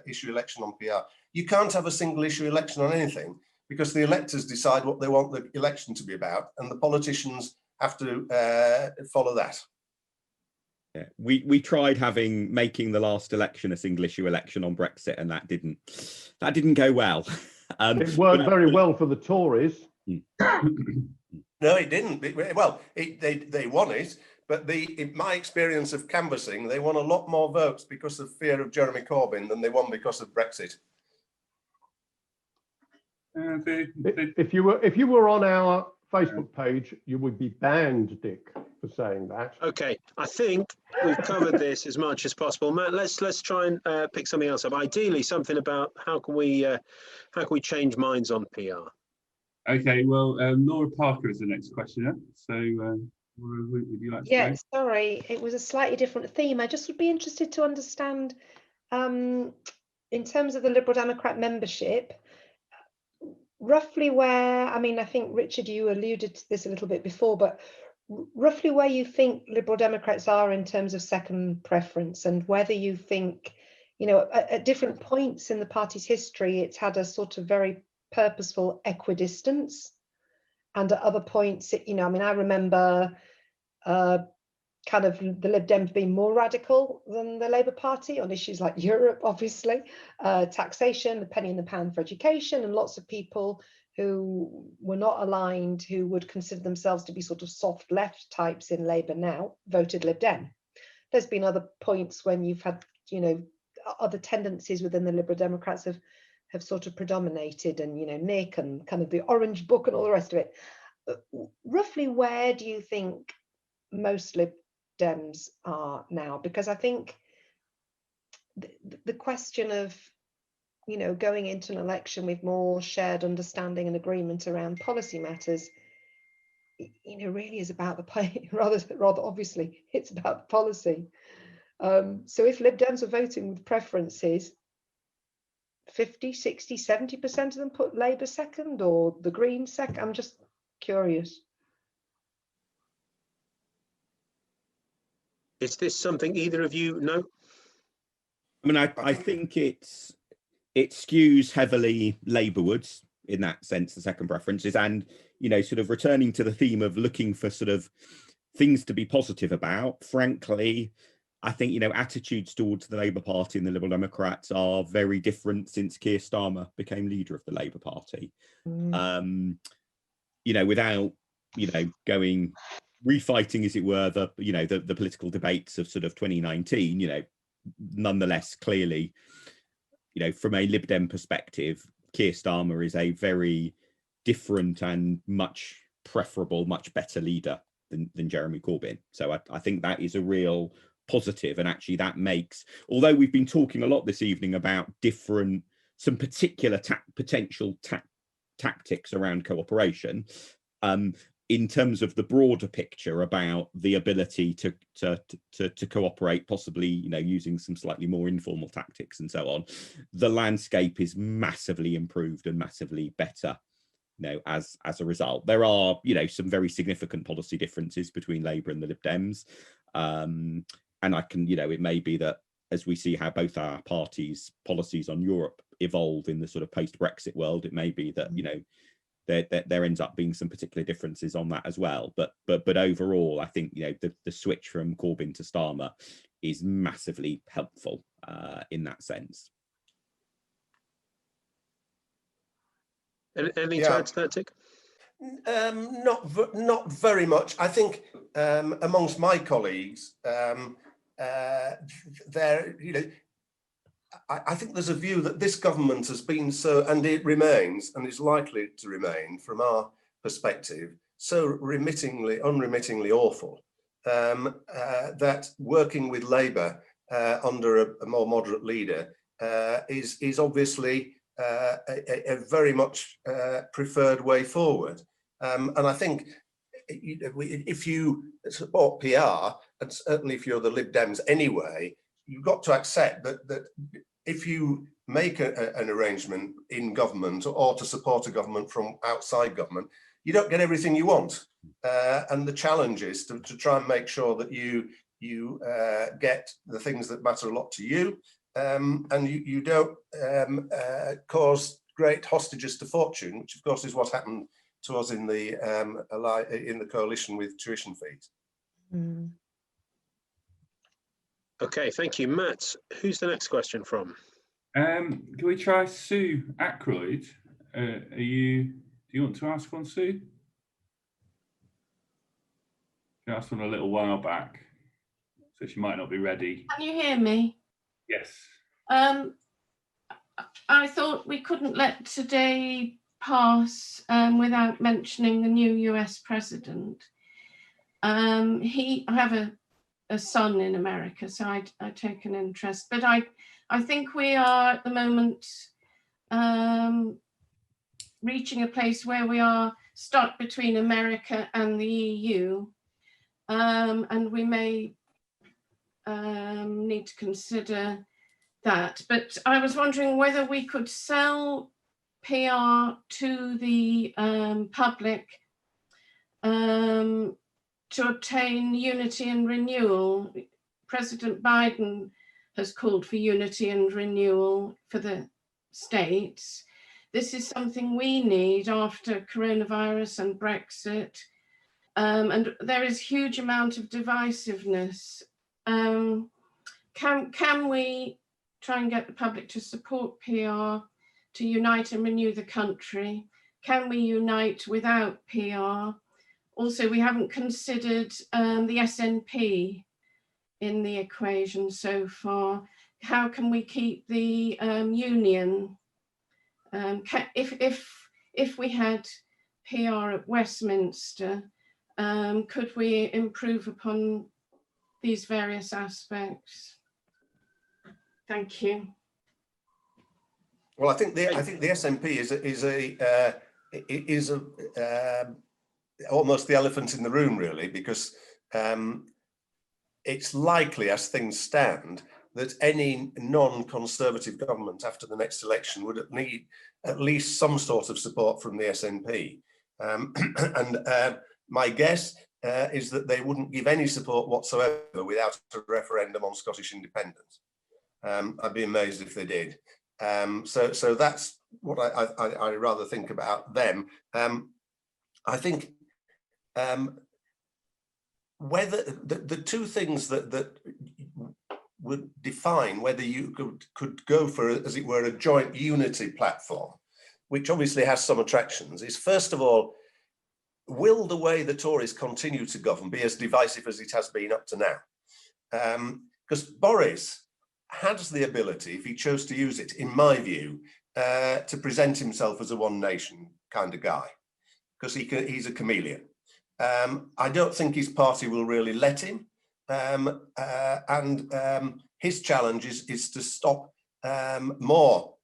issue election on PR? You can't have a single issue election on anything, because the electors decide what they want the election to be about, and the politicians have to follow that. Yeah, we tried making the last election a single issue election on Brexit, and that didn't go well. It worked very well for the Tories. No, it didn't. They won it, but in my experience of canvassing, they won a lot more votes because of fear of Jeremy Corbyn than they won because of Brexit. If you were on our Facebook page, you would be banned, Dick, for saying that. Okay, I think we've covered this as much as possible. Matt, let's try and pick something else up. Ideally, something about how can we change minds on PR. Okay, well, Laura Parker is the next questioner. So, would you like to Yeah, go? sorry, it was a slightly different theme. I just would be interested to understand, in terms of the Liberal Democrat membership, roughly where, I mean, I think, Richard, you alluded to this a little bit before, but roughly where you think Liberal Democrats are in terms of second preference, and whether you think, you know, at different points in the party's history, it's had a sort of very purposeful equidistance, and at other points, you know, I mean, I remember kind of the LibDems being more radical than the Labour Party on issues like Europe, obviously, taxation, the penny in the pound for education, and lots of people who were not aligned, who would consider themselves to be sort of soft left types in Labour now, voted LibDem. There's been other points when you've had, you know, other tendencies within the Liberal Democrats have sort of predominated, and, you know, Nick and kind of the Orange Book and all the rest of it. Roughly where do you think most LibDems are now? Because I think the question of, you know, going into an election with more shared understanding and agreement around policy matters, you know, really is about the rather obviously it's about policy. So if LibDems are voting with preferences, 50, 60, 70% of them put Labour second or the Greens second? I'm just curious. Is this something either of you know? I mean, I think it's it skews heavily Labourwards in that sense, the second preferences, and, you know, sort of returning to the theme of looking for sort of things to be positive about, frankly, I think, you know, attitudes towards the Labour Party and the Liberal Democrats are very different since Keir Starmer became leader of the Labour Party. You know, without, you know, refighting, as it were, the political debates of sort of 2019, you know, nonetheless, clearly, you know, from a Lib Dem perspective, Keir Starmer is a very different and much preferable, much better leader than Jeremy Corbyn. So I think that is a real positive, and actually that makes, although we've been talking a lot this evening about some particular potential tactics around cooperation, in terms of the broader picture about the ability to cooperate, possibly, you know, using some slightly more informal tactics and so on, the landscape is massively improved and massively better, you know, as a result. There are, you know, some very significant policy differences between Labour and the Lib Dems, and I can, you know, it may be that as we see how both our parties' policies on Europe evolve in the sort of post-Brexit world, it may be that, you know, there ends up being some particular differences on that as well. But overall, I think, you know, the switch from Corbyn to Starmer is massively helpful in that sense. Anything to add to that, Dick? Not very much. I think amongst my colleagues, there, you know, I think there's a view that this government has been so, and it remains, and is likely to remain from our perspective, so unremittingly awful, that working with Labour under a more moderate leader is obviously a very much preferred way forward. And I think if you support PR, and certainly if you're the Lib Dems anyway, you've got to accept that if you make an arrangement in government or to support a government from outside government, you don't get everything you want. And the challenge is to try and make sure that you get the things that matter a lot to you, and you don't cause great hostages to fortune, which of course is what happened to us in the coalition with tuition fees. Okay, thank you, Matt. Who's the next question from? Can we try Sue Ackroyd? Do you want to ask one, Sue? I asked one a little while back, so she might not be ready. Can you hear me? Yes. I thought we couldn't let today pass without mentioning the new US president. I have a son in America, so I take an interest, but I think we are at the moment reaching a place where we are stuck between America and the EU, and we may need to consider that. But I was wondering whether we could sell PR to the public to obtain unity and renewal. President Biden has called for unity and renewal for the states. This is something we need after coronavirus and Brexit. And there is huge amount of divisiveness. Can we try and get the public to support PR, to unite and renew the country? Can we unite without PR? Also, we haven't considered the SNP in the equation so far. How can we keep the union? If we had PR at Westminster, could we improve upon these various aspects? Thank you. Well, I think the SNP is almost the elephant in the room, really, because it's likely, as things stand, that any non-conservative government after the next election would need at least some sort of support from the SNP. And my guess is that they wouldn't give any support whatsoever without a referendum on Scottish independence. I'd be amazed if they did. So that's what I rather think about them. I think whether the two things that would define whether you could go for, as it were, a joint unity platform, which obviously has some attractions, is first of all, will the way the Tories continue to govern be as divisive as it has been up to now? Because Boris has the ability, if he chose to use it, in my view, to present himself as a one nation kind of guy, because he's a chameleon. I don't think his party will really let him. His challenge is to stop more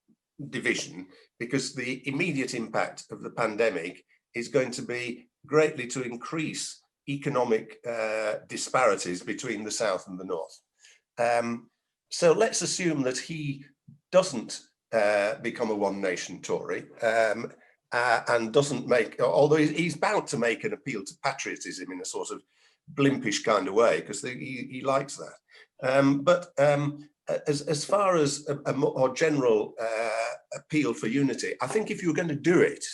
division, because the immediate impact of the pandemic is going to be greatly to increase economic disparities between the South and the North. So let's assume that he doesn't become a one nation Tory, and doesn't make, although he's bound to make an appeal to patriotism in a sort of blimpish kind of way, because he likes that. As far as a more general appeal for unity, I think if you were going to do it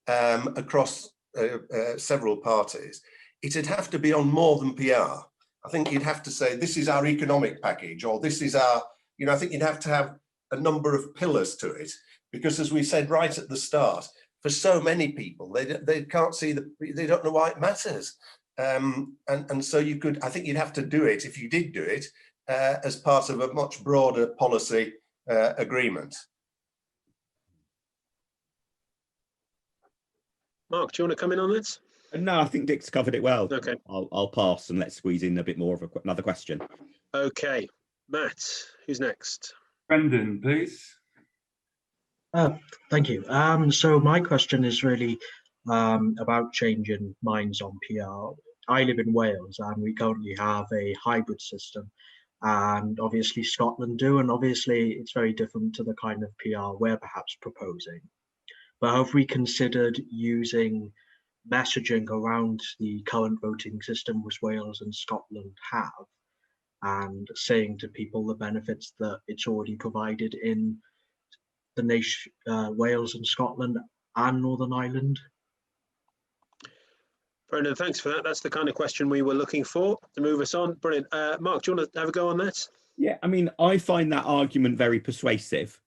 across several parties, it'd have to be on more than PR. I think you'd have to say, this is our economic package, or this is our, I think you'd have to have a number of pillars to it, because as we said right at the start, for so many people, they can't see they don't know why it matters. And so you could, I think you'd have to do it, if you did do it, as part of a much broader policy agreement. Mark, do you want to come in on this? No, I think Dick's covered it well. Okay. I'll pass and let's squeeze in a bit more of another question. Okay, Matt, who's next? Brendan, please. Thank you. So my question is really about changing minds on PR. I live in Wales and we currently have a hybrid system, and obviously Scotland do, and obviously it's very different to the kind of PR we're perhaps proposing. But have we considered using messaging around the current voting system which Wales and Scotland have, and saying to people the benefits that it's already provided in the nation, Wales and Scotland and Northern Ireland? Brendan, thanks for that. That's the kind of question we were looking for to move us on. Brilliant. Mark, do you want to have a go on that? Yeah, I mean, I find that argument very persuasive.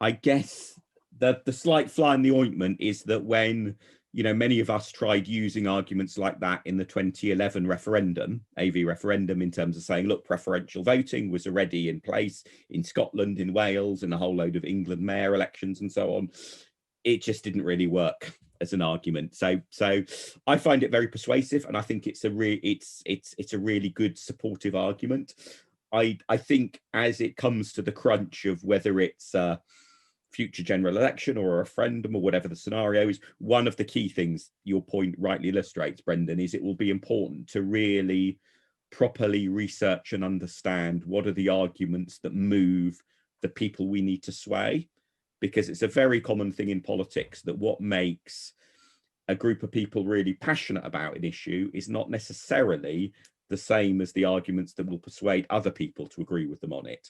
I guess the slight fly in the ointment is that when, many of us tried using arguments like that in the 2011 referendum, AV referendum, in terms of saying, look, preferential voting was already in place in Scotland, in Wales, and a whole load of England mayor elections and so on. It just didn't really work as an argument. So I find it very persuasive, and I think it's a really good supportive argument. I think as it comes to the crunch of whether it's future general election or a referendum or whatever the scenario is, one of the key things your point rightly illustrates, Brendan, is it will be important to really properly research and understand what are the arguments that move the people we need to sway, because it's a very common thing in politics that what makes a group of people really passionate about an issue is not necessarily the same as the arguments that will persuade other people to agree with them on it.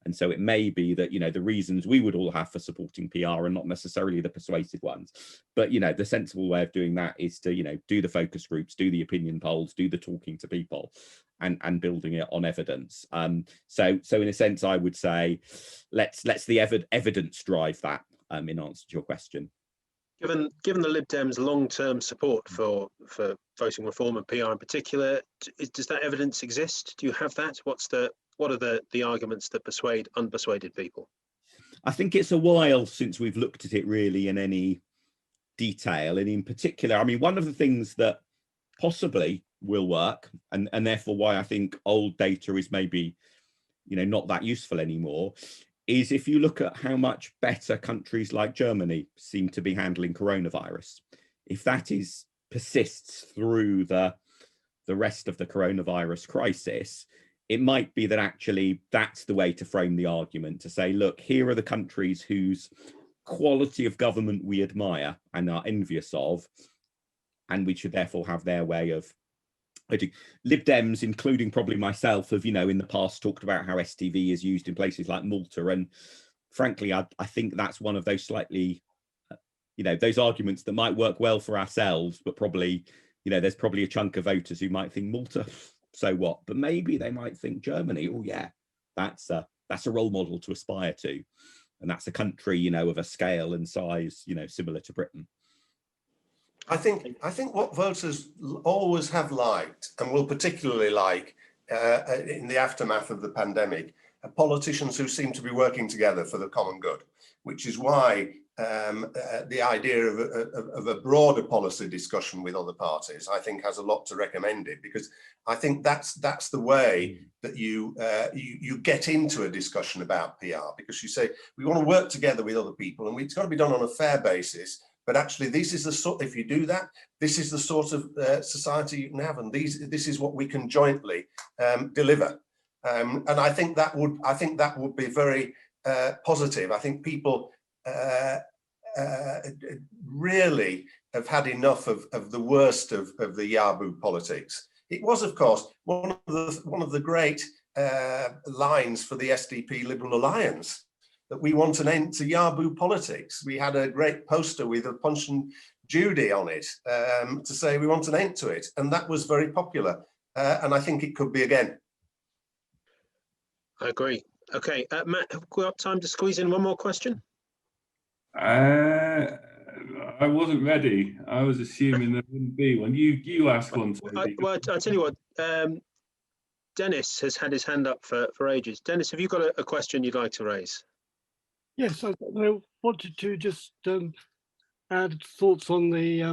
And so it may be that, the reasons we would all have for supporting PR are not necessarily the persuasive ones. But, the sensible way of doing that is to, do the focus groups, do the opinion polls, do the talking to people and building it on evidence. So in a sense, I would say, let's the evidence drive that in answer to your question. Given the Lib Dems' long-term support for voting reform and PR in particular, does that evidence exist? Do you have that? What are the arguments that persuade unpersuaded people? I think it's a while since we've looked at it really in any detail. And in particular, I mean, one of the things that possibly will work, and therefore why I think old data is maybe, not that useful anymore, is if you look at how much better countries like Germany seem to be handling coronavirus. If that persists through the rest of the coronavirus crisis, it might be that actually that's the way to frame the argument, to say, look, here are the countries whose quality of government we admire and are envious of, and we should therefore have their way of voting. LibDems, including probably myself, have, in the past talked about how STV is used in places like Malta, and frankly, I think that's one of those slightly, those arguments that might work well for ourselves, but probably, there's probably a chunk of voters who might think Malta, so what? But maybe they might think Germany, oh yeah, that's a role model to aspire to. And that's a country, of a scale and size, similar to Britain. I think what voters always have liked and will particularly like in the aftermath of the pandemic are politicians who seem to be working together for the common good, which is why the idea of a broader policy discussion with other parties, I think, has a lot to recommend it, because I think that's the way that you get into a discussion about PR, because you say we want to work together with other people and it's got to be done on a fair basis. But actually, this is the sort. If you do that, this is the sort of society you can have, and this is what we can jointly deliver. And I think that would be very positive. I think people really have had enough of the worst of the Yahoo politics. It was, of course, one of the great lines for the SDP Liberal Alliance, that we want an end to Yahoo politics. We had a great poster with a Punch and Judy on it to say we want an end to it. And that was very popular. And I think it could be again. I agree. Okay, Matt, have we got time to squeeze in one more question? I wasn't ready. I was assuming there wouldn't be one. You asked one, Toby. Well, I'll tell you what, Dennis has had his hand up for ages. Dennis, have you got a question you'd like to raise? Yes, I wanted to just add thoughts on the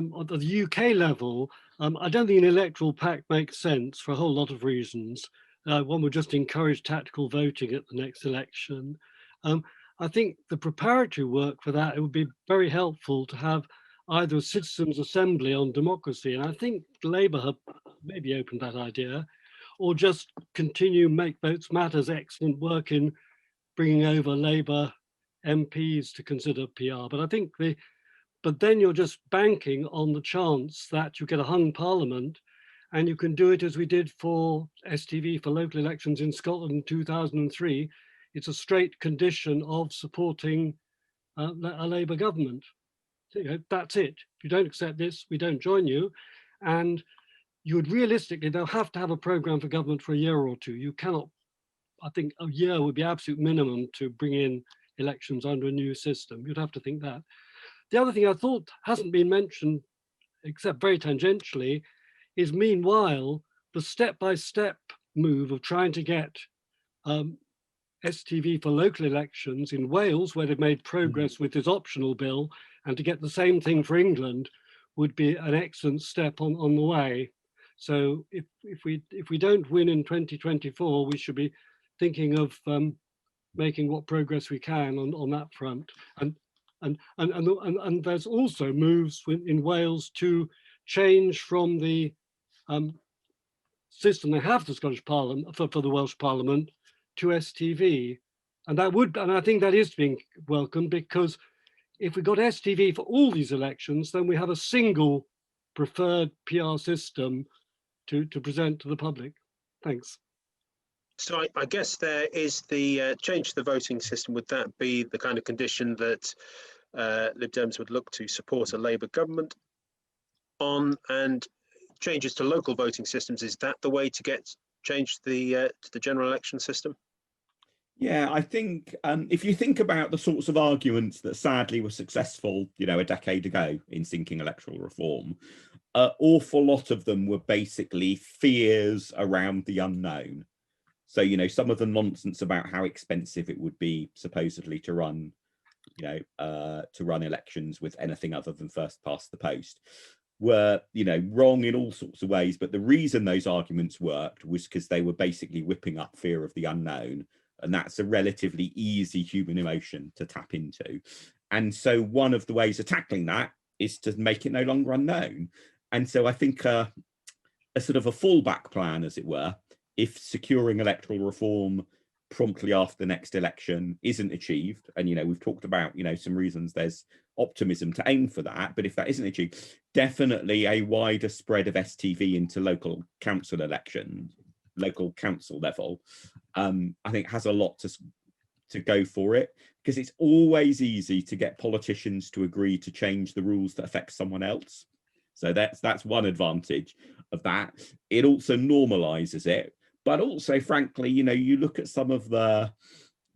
UK level. I don't think an electoral pact makes sense for a whole lot of reasons. One would just encourage tactical voting at the next election. I think the preparatory work for that, it would be very helpful to have either a citizens' assembly on democracy, and I think Labour have maybe opened that idea, or just continue Make Votes Matter's excellent work in bringing over Labour MPs to consider PR. But I think but then you're just banking on the chance that you get a hung parliament, and you can do it as we did for STV for local elections in Scotland in 2003. It's a straight condition of supporting a Labour government. So, that's it. If you don't accept this, we don't join you. And you would realistically, they'll have to have a programme for government for a year or two. You cannot, I think a year would be absolute minimum to bring in elections under a new system. You'd have to think that. The other thing I thought hasn't been mentioned, except very tangentially, is meanwhile, the step-by-step move of trying to get STV for local elections in Wales, where they've made progress with this optional bill, and to get the same thing for England would be an excellent step on the way. So if we don't win in 2024, we should be thinking of making what progress we can on that front. And there's also moves in Wales to change from the system they have the Scottish Parliament for the Welsh Parliament to STV, and I think that is being welcomed, because if we got STV for all these elections, then we have a single preferred PR system to present to the public. Thanks. So I guess there is the change to the voting system. Would that be the kind of condition that LibDems would look to support a Labour government on? And changes to local voting systems, is that the way to get change to the general election system? Yeah, I think if you think about the sorts of arguments that sadly were successful, a decade ago in sinking electoral reform, an awful lot of them were basically fears around the unknown. So, some of the nonsense about how expensive it would be supposedly to run, elections with anything other than first past the post were, wrong in all sorts of ways. But the reason those arguments worked was because they were basically whipping up fear of the unknown. And that's a relatively easy human emotion to tap into. And so one of the ways of tackling that is to make it no longer unknown. And so I think a sort of a fallback plan, as it were, if securing electoral reform promptly after the next election isn't achieved, and we've talked about some reasons there's optimism to aim for that, but if that isn't achieved, definitely a wider spread of STV into local council elections, local council level, I think has a lot to to go for it, because it's always easy to get politicians to agree to change the rules that affect someone else. So that's one advantage of that. It also normalizes it, but also, frankly, you know, you look at some of the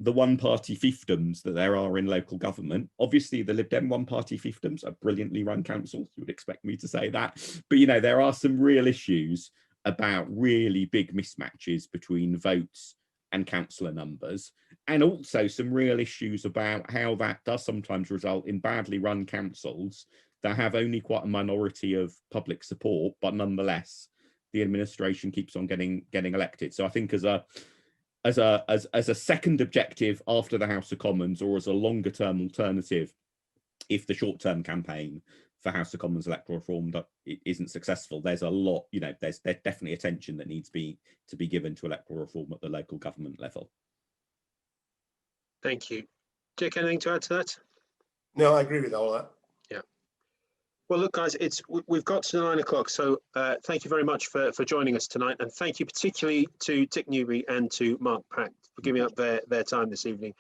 one-party fiefdoms that there are in local government. Obviously, the LibDem one-party fiefdoms are brilliantly run councils. You would expect me to say that. But, you know, there are some real issues about really big mismatches between votes and councillor numbers, and also some real issues about how that does sometimes result in badly run councils that have only quite a minority of public support, but nonetheless, the administration keeps on getting elected. So I think as a second objective after the House of Commons, or as a longer term alternative, if the short term campaign for House of Commons electoral reform isn't successful, there's a lot, you know, there's definitely attention that needs to be given to electoral reform at the local government level. Thank you. Dick, anything to add to that? No, I agree with all that. Yeah. Well, look, guys, we've got to 9 o'clock, so thank you very much for joining us tonight, and thank you particularly to Dick Newby and to Mark Pratt for giving up their time this evening.